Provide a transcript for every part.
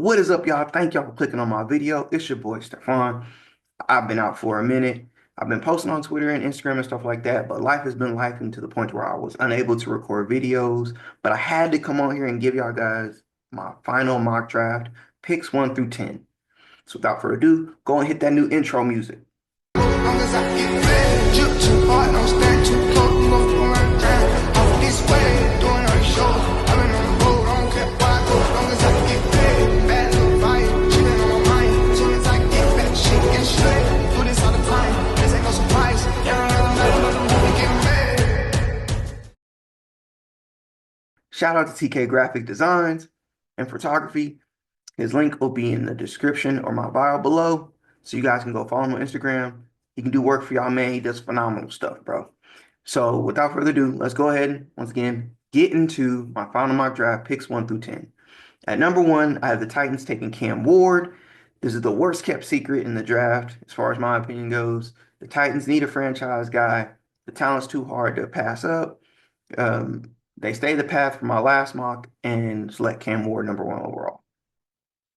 What is up, y'all? Thank y'all for clicking on my video. It's your boy, Stefan. I've been out for a minute. I've been posting on Twitter and Instagram and stuff like that, but life has been lifing to the point where I was unable to record videos. But I had to come on here and give y'all guys my final mock draft, picks 1 through 10. So without further ado, go and hit that new intro music. Shout out to TK Graphic Designs and Photography. His link will be in the description or my bio below. So you guys can go follow him on Instagram. He can do work for y'all, man. He does phenomenal stuff, bro. So without further ado, let's go ahead and once again get into my final mock draft picks 1 through 10. At number 1, I have the Titans taking Cam Ward. This is the worst kept secret in the draft, as far as my opinion goes. The Titans need a franchise guy. The talent's too hard to pass up. They stay the path from my last mock and select Cam Ward number 1 overall.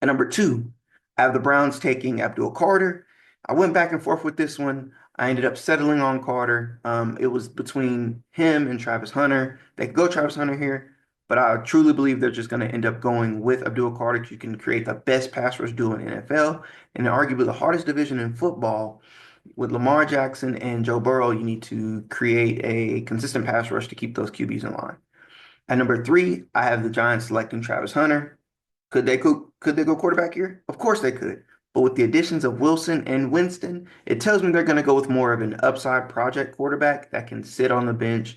At number 2, I have the Browns taking Abdul Carter. I went back and forth with this one. I ended up settling on Carter. It was between him and Travis Hunter. They could go Travis Hunter here, but I truly believe they're just going to end up going with Abdul Carter. You can create the best pass rush duo in the NFL and arguably the hardest division in football. With Lamar Jackson and Joe Burrow, you need to create a consistent pass rush to keep those QBs in line. At number 3, I have the Giants selecting Travis Hunter. Could they go quarterback here? Of course they could. But with the additions of Wilson and Winston, it tells me they're going to go with more of an upside project quarterback that can sit on the bench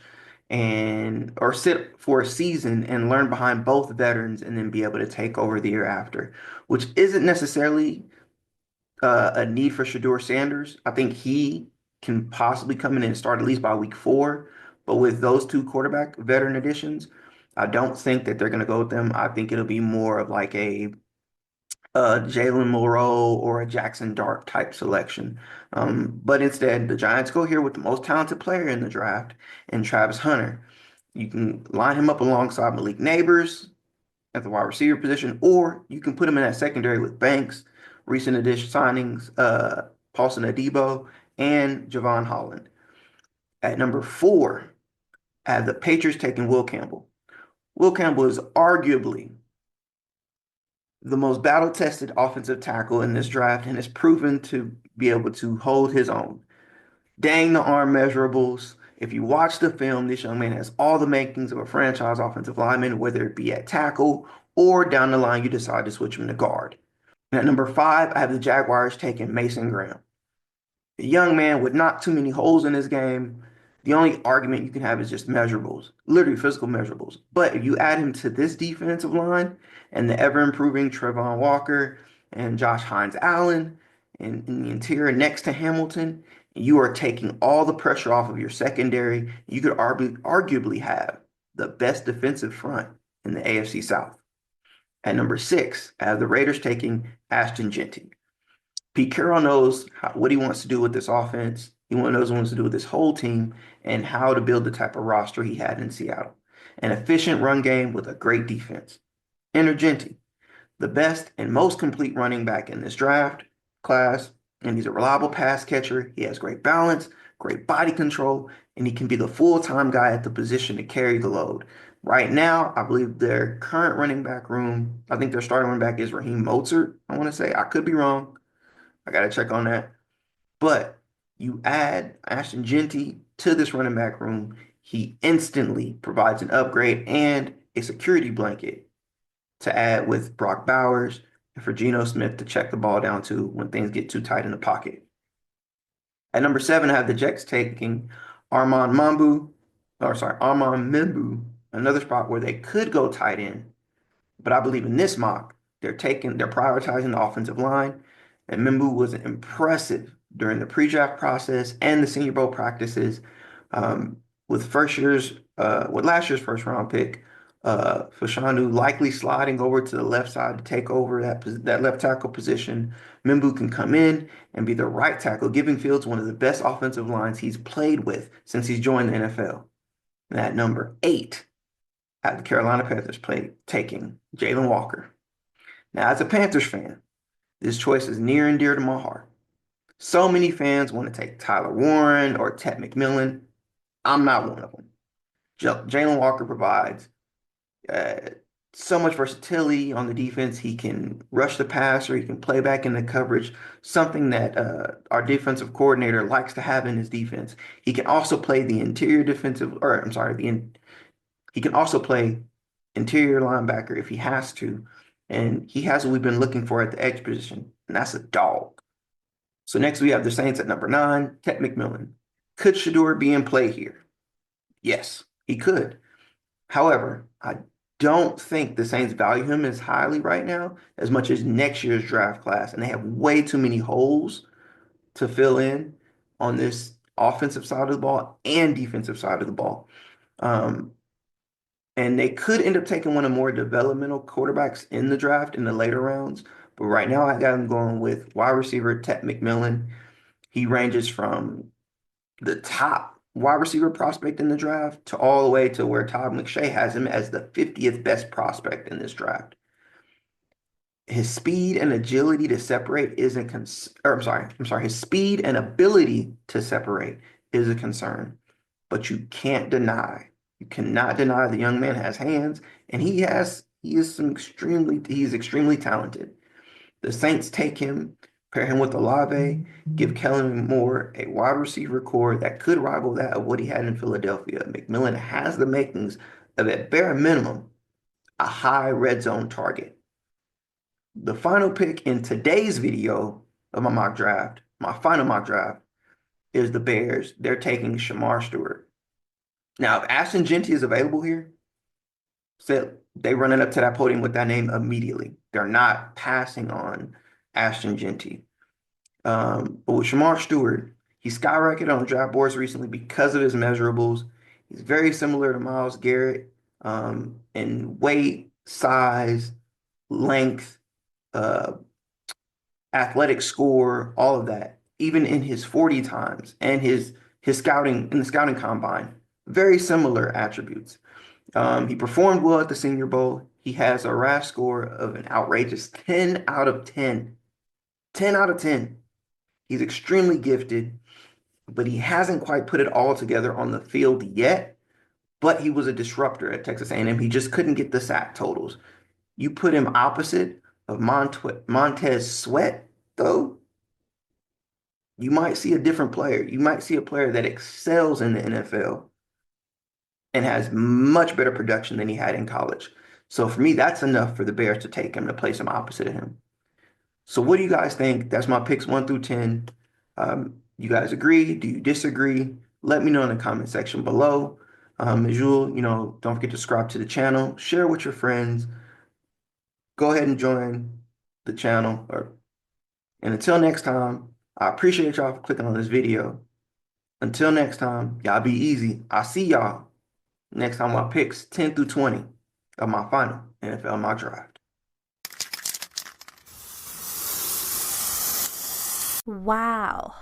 and or sit for a season and learn behind both veterans and then be able to take over the year after, which isn't necessarily a need for Shedeur Sanders. I think he can possibly come in and start at least by week 4. But with those two quarterback veteran additions, I don't think that they're going to go with them. I think it'll be more of like a Jalen Milroe or a Jackson Dart type selection. But instead, the Giants go here with the most talented player in the draft and Travis Hunter. You can line him up alongside Malik Neighbors at the wide receiver position, or you can put him in that secondary with Banks, recent addition signings, Paulson Adebo, and Javon Holland. At number 4, I have the Patriots taking Will Campbell. Will Campbell is arguably the most battle-tested offensive tackle in this draft and has proven to be able to hold his own. Dang the arm measurables. If you watch the film, this young man has all the makings of a franchise offensive lineman, whether it be at tackle or down the line you decide to switch him to guard. And at number 5, I have the Jaguars taking Mason Graham. A young man with not too many holes in his game. The only argument you can have is just measurables, literally physical measurables. But if you add him to this defensive line and the ever-improving Trevon Walker and Josh Hines-Allen and in the interior next to Hamilton, you are taking all the pressure off of your secondary. You could arguably have the best defensive front in the AFC South. At number 6, I have the Raiders taking Ashton Jeanty. Pete Carroll knows what he wants to do with this offense. He knows what he wants to do with this whole team and how to build the type of roster he had in Seattle. An efficient run game with a great defense. Enter Jeanty, the best and most complete running back in this draft class, and he's a reliable pass catcher. He has great balance, great body control, and he can be the full-time guy at the position to carry the load. Right now, I believe their current running back room, I think their starting running back is Raheem Mostert, I want to say. I could be wrong. I got to check on that. But you add Ashton Jeanty to this running back room, he instantly provides an upgrade and a security blanket to add with Brock Bowers and for Geno Smith to check the ball down to when things get too tight in the pocket. At number 7, I have the Jets taking Armand Membu, another spot where they could go tight end. But I believe in this mock, they're prioritizing the offensive line. And Membu was impressive during the pre-draft process and the Senior Bowl practices. With last year's first round pick, Fashanu likely sliding over to the left side to take over that left tackle position. Membu can come in and be the right tackle, giving Fields one of the best offensive lines he's played with since he's joined the NFL. And at number 8, at the Carolina Panthers taking Jalen Walker. Now, as a Panthers fan, this choice is near and dear to my heart. So many fans want to take Tyler Warren or Ted McMillan. I'm not one of them. Jalen Walker provides uh, so much versatility on the defense. He can rush the passer, he can play back in the coverage, something that our defensive coordinator likes to have in his defense. He can also play the interior defensive, or I'm sorry, he can also play interior linebacker if he has to. And he has what we've been looking for at the edge position, and that's a dog. So next we have the Saints at number 9, Ted McMillan. Could Shedeur be in play here? Yes, he could. However, I don't think the Saints value him as highly right now as much as next year's draft class, and they have way too many holes to fill in on this offensive side of the ball and defensive side of the ball. Um, and they could end up taking one of more developmental quarterbacks in the draft in the later rounds. But right now, I got him going with wide receiver Ted McMillan. He ranges from the top wide receiver prospect in the draft to all the way to where Todd McShay has him as the 50th best prospect in this draft. His speed and agility to separate isn't or I'm sorry, his speed and ability to separate is a concern, but you cannot deny the young man has hands, and he's extremely talented. The Saints take him, pair him with Olave, give Kellen Moore a wide receiver core that could rival that of what he had in Philadelphia. McMillan has the makings of, at bare minimum, a high red zone target. The final pick in today's video of my final mock draft, is the Bears. They're taking Shemar Stewart. Now, if Ashton Jeanty is available here, so they running up to that podium with that name immediately. They're not passing on Ashton Jeanty. But with Shemar Stewart, he skyrocketed on draft boards recently because of his measurables. He's very similar to Myles Garrett in weight, size, length, uh, athletic score, all of that. Even in his 40 times and his scouting in the scouting combine, very similar attributes. He performed well at the Senior Bowl. He has a RAS score of an outrageous 10 out of 10. 10 out of 10. He's extremely gifted, but he hasn't quite put it all together on the field yet. But he was a disruptor at Texas A&M. He just couldn't get the sack totals. You put him opposite of Montez Sweat, though, you might see a different player. You might see a player that excels in the NFL and has much better production than he had in college. So for me, that's enough for the Bears to take him to place him opposite of him. So what do you guys think? That's my picks 1 through 10. You guys agree? Do you disagree? Let me know in the comment section below. As usual, don't forget to subscribe to the channel, share with your friends. Go ahead and join the channel. And until next time, I appreciate y'all for clicking on this video. Until next time, y'all be easy. I'll see y'all next time I picks 10 through 20 of my final NFL mock draft. Wow.